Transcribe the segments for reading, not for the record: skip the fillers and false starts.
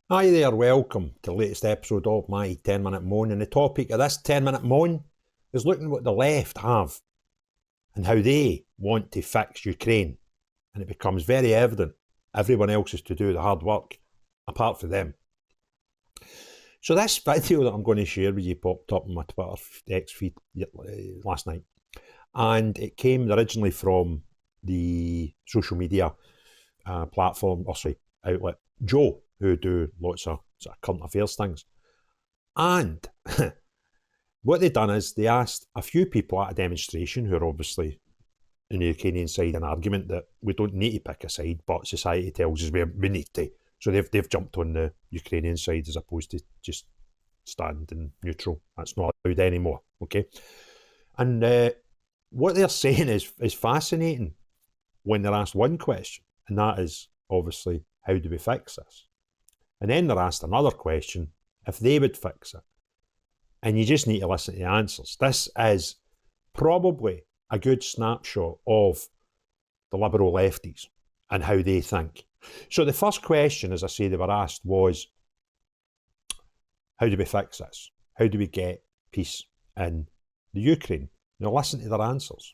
Hi there, welcome to the latest episode of my 10-minute moan. And the topic of this 10-minute moan is looking what the left have and how they want to fix Ukraine. And it becomes very evident everyone else is to do the hard work apart from them. So this video that I'm going to share with you popped up on my Twitter X feed last night. And it came originally from the social media outlet Joe, who do lots of sort of current affairs things. And what they've done is they asked a few people at a demonstration who are obviously in the Ukrainian side an argument that we don't need to pick a side, but society tells us we need to. So they've jumped on the Ukrainian side as opposed to just standing neutral. That's not allowed anymore, okay? And what they're saying is fascinating when they're asked one question, and that is obviously, how do we fix this? And then they're asked another question, if they would fix it. And you just need to listen to the answers. This is probably a good snapshot of the liberal lefties and how they think. So the first question, as I say, they were asked was, how do we fix this? How do we get peace in the Ukraine? Now listen to their answers.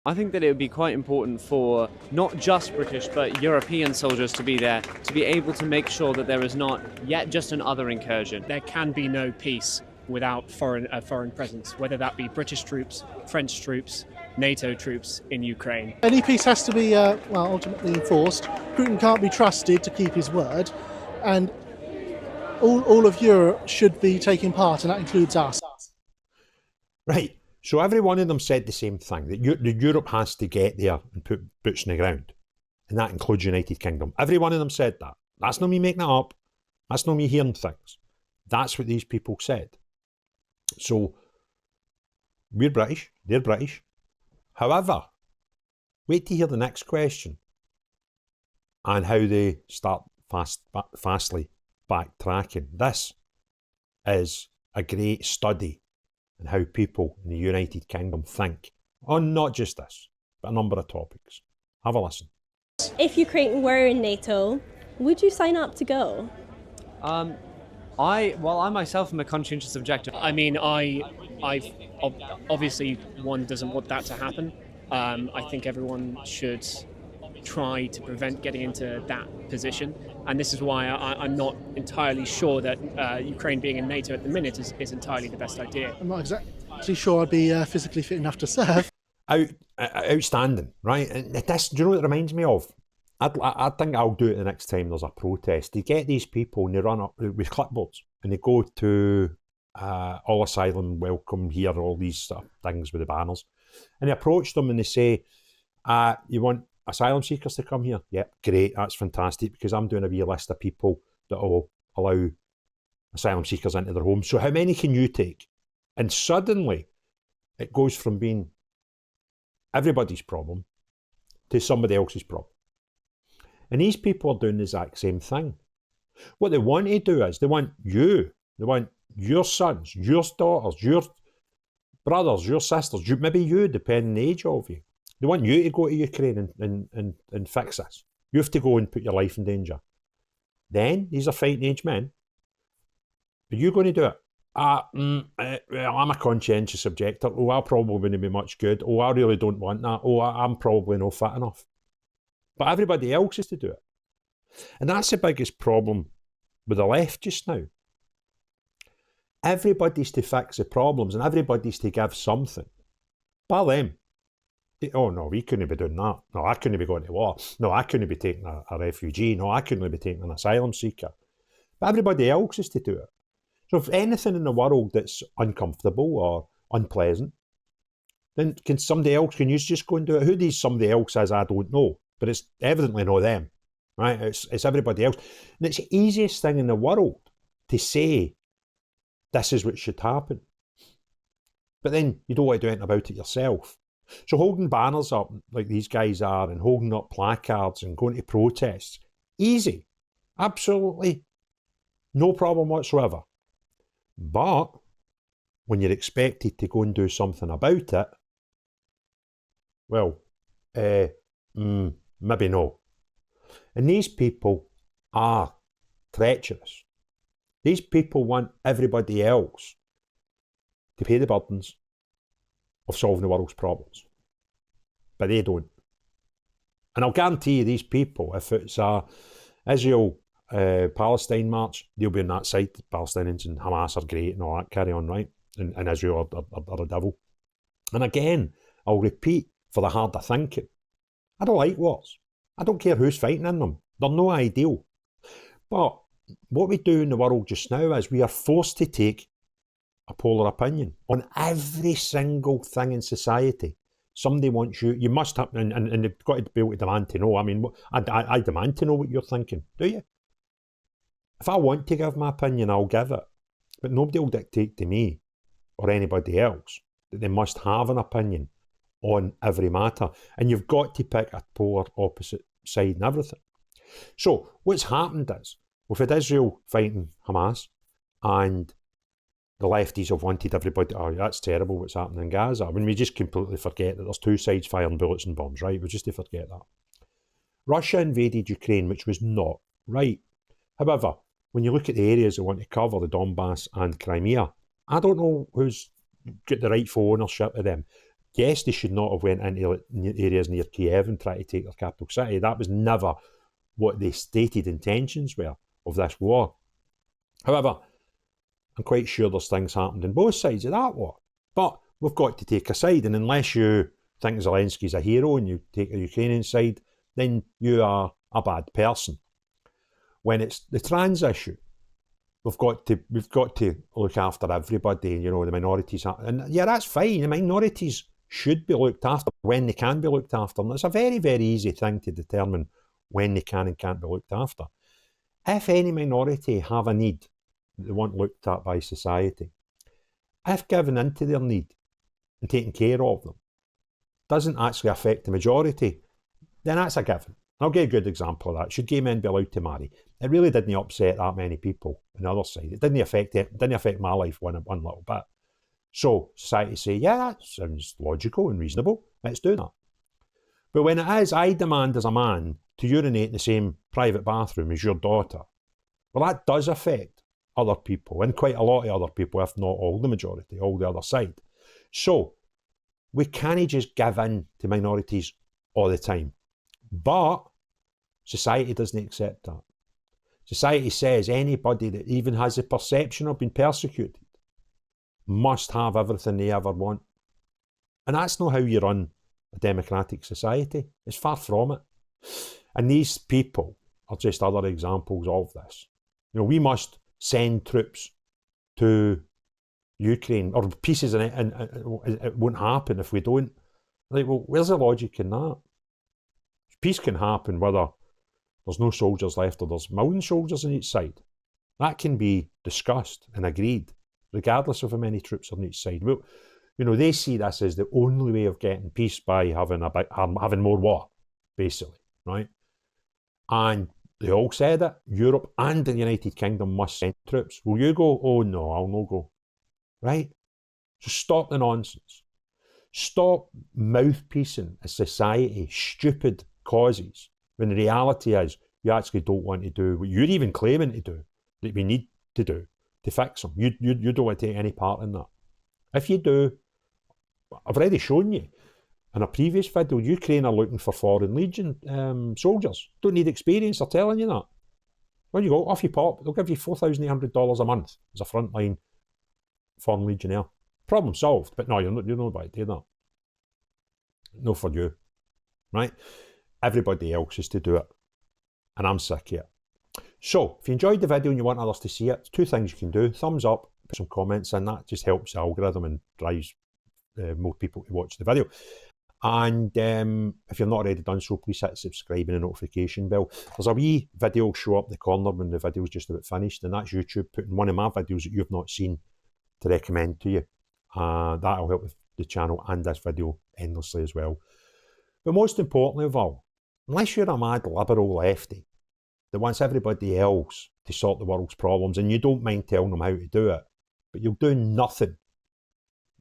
I think that it would be quite important for not just British but European soldiers to be there, to be able to make sure that there is not yet just another incursion. There can be no peace without foreign presence, whether that be British troops, French troops, NATO troops in Ukraine. Any peace has to be ultimately enforced. Putin can't be trusted to keep his word, and all of Europe should be taking part, and that includes us. Right. So every one of them said the same thing, that Europe has to get there and put boots in the ground. And that includes United Kingdom. Every one of them said that. That's not me making it up. That's not me hearing things. That's what these people said. So we're British, they're British. However, wait to hear the next question and how they start fastly backtracking. This is a great study in how people in the United Kingdom think on not just this, but a number of topics. Have a listen. If Ukraine were in NATO, would you sign up to go? I myself am a conscientious objector. I mean, obviously one doesn't want that to happen. I think everyone should try to prevent getting into that position. And this is why I'm not entirely sure that Ukraine being in NATO at the minute is entirely the best idea. I'm not exactly sure I'd be physically fit enough to serve. Outstanding, right? And this, do you know what it reminds me of? I think I'll do it the next time there's a protest. They get these people and they run up with clipboards and they go to all asylum welcome here, all these things with the banners. And they approach them and they say, you want asylum seekers to come here? Yep, great, that's fantastic, because I'm doing a wee list of people that will allow asylum seekers into their homes. So how many can you take? And suddenly it goes from being everybody's problem to somebody else's problem. And these people are doing the exact same thing. What they want to do is they want your sons, your daughters, your brothers, your sisters, maybe you, depending on the age of you. They want you to go to Ukraine and fix this. You have to go and put your life in danger. Then, these are fighting age men. Are you going to do it? I'm a conscientious objector. Oh, I probably wouldn't be much good. Oh, I really don't want that. Oh, I'm probably not fit enough. But everybody else is to do it. And that's the biggest problem with the left just now. Everybody's to fix the problems and everybody's to give something. By them. Oh no, we couldn't be doing that. No, I couldn't be going to war. No, I couldn't be taking a refugee. No, I couldn't be taking an asylum seeker. But everybody else is to do it. So if anything in the world that's uncomfortable or unpleasant, then can you just go and do it? Who these somebody else is, I don't know. But it's evidently not them, right? It's everybody else. And it's the easiest thing in the world to say, this is what should happen. But then you don't want to do anything about it yourself. So holding banners up like these guys are and holding up placards and going to protests, easy. Absolutely no problem whatsoever. But when you're expected to go and do something about it, well, maybe no. And these people are treacherous. These people want everybody else to pay the burdens of solving the world's problems. But they don't. And I'll guarantee you these people, if it's a Israel-Palestine march, they'll be on that side. The Palestinians and Hamas are great and all that carry on, right? And Israel are a devil. And again, I'll repeat for the harder thinking, I don't like wars. I don't care who's fighting in them. They're no ideal. But what we do in the world just now is we are forced to take a polar opinion on every single thing in society. Somebody wants you must have, and they've got to be able to demand to know. I mean, I demand to know what you're thinking, do you? If I want to give my opinion, I'll give it. But nobody will dictate to me or anybody else that they must have an opinion on every matter. And you've got to pick a polar opposite side in everything. So what's happened is, we've had Israel fighting Hamas, and the lefties have wanted everybody, oh, that's terrible what's happening in Gaza. I mean, we just completely forget that there's two sides firing bullets and bombs, right? We just to forget that. Russia invaded Ukraine, which was not right. However, when you look at the areas they want to cover, the Donbass and Crimea, I don't know who's got the rightful ownership of them. Yes, they should not have went into areas near Kiev and tried to take their capital city. That was never what the stated intentions were of this war. However, I'm quite sure there's things happened on both sides of that war. But we've got to take a side, and unless you think Zelensky's a hero and you take a Ukrainian side, then you are a bad person. When it's the trans issue, we've got to look after everybody, you know, the minorities. And yeah, that's fine. The minorities should be looked after when they can be looked after. And it's a very, very easy thing to determine when they can and can't be looked after. If any minority have a need that they want looked at by society, if given into their need and taken care of them doesn't actually affect the majority, then that's a given. I'll give you a good example of that. Should gay men be allowed to marry? It really didn't upset that many people on the other side. It didn't affect my life one little bit. So society say, yeah, that sounds logical and reasonable. Let's do that. But when it is, I demand as a man to urinate in the same private bathroom as your daughter, well, that does affect other people, and quite a lot of other people, if not all the majority, all the other side. So we can't just give in to minorities all the time. But society doesn't accept that. Society says anybody that even has the perception of being persecuted must have everything they ever want. And that's not how you run a democratic society. It's far from it. And these people are just other examples of this. You know, we must send troops to Ukraine, or pieces in it, and it won't happen if we don't. Like, well, where's the logic in that? Peace can happen whether there's no soldiers left or there's million soldiers on each side. That can be discussed and agreed, regardless of how many troops are on each side. Well, you know, they see this as the only way of getting peace by having more war, basically, right? And they all said it. Europe and the United Kingdom must send troops. Will you go? Oh no, I'll not go. Right? So stop the nonsense. Stop mouthpiecing a society stupid causes when the reality is you actually don't want to do what you're even claiming to do, that we need to do to fix them. You don't want to take any part in that. If you do, I've already shown you in a previous video, Ukraine are looking for Foreign Legion soldiers. Don't need experience, they're telling you that. When you go, off you pop, they'll give you $4,800 a month as a frontline Foreign Legionnaire. Problem solved, but no, you're not about to do that. No for you, right? Everybody else is to do it, and I'm sick of it. So, if you enjoyed the video and you want others to see it, two things you can do. Thumbs up, put some comments in, that just helps the algorithm and drives more people to watch the video. And if you're not already done so, please hit subscribe and the notification bell. There's a wee video show up in the corner when the video's just about finished, and that's YouTube putting one of my videos that you've not seen to recommend to you. That'll help with the channel and this video endlessly as well. But most importantly of all, unless you're a mad liberal lefty that wants everybody else to sort the world's problems and you don't mind telling them how to do it, but you'll do nothing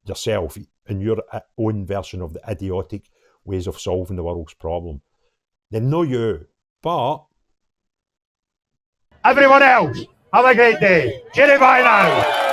yourself in your own version of the idiotic ways of solving the world's problem, then no you, but everyone else Have a great day. Cheerio, bye now.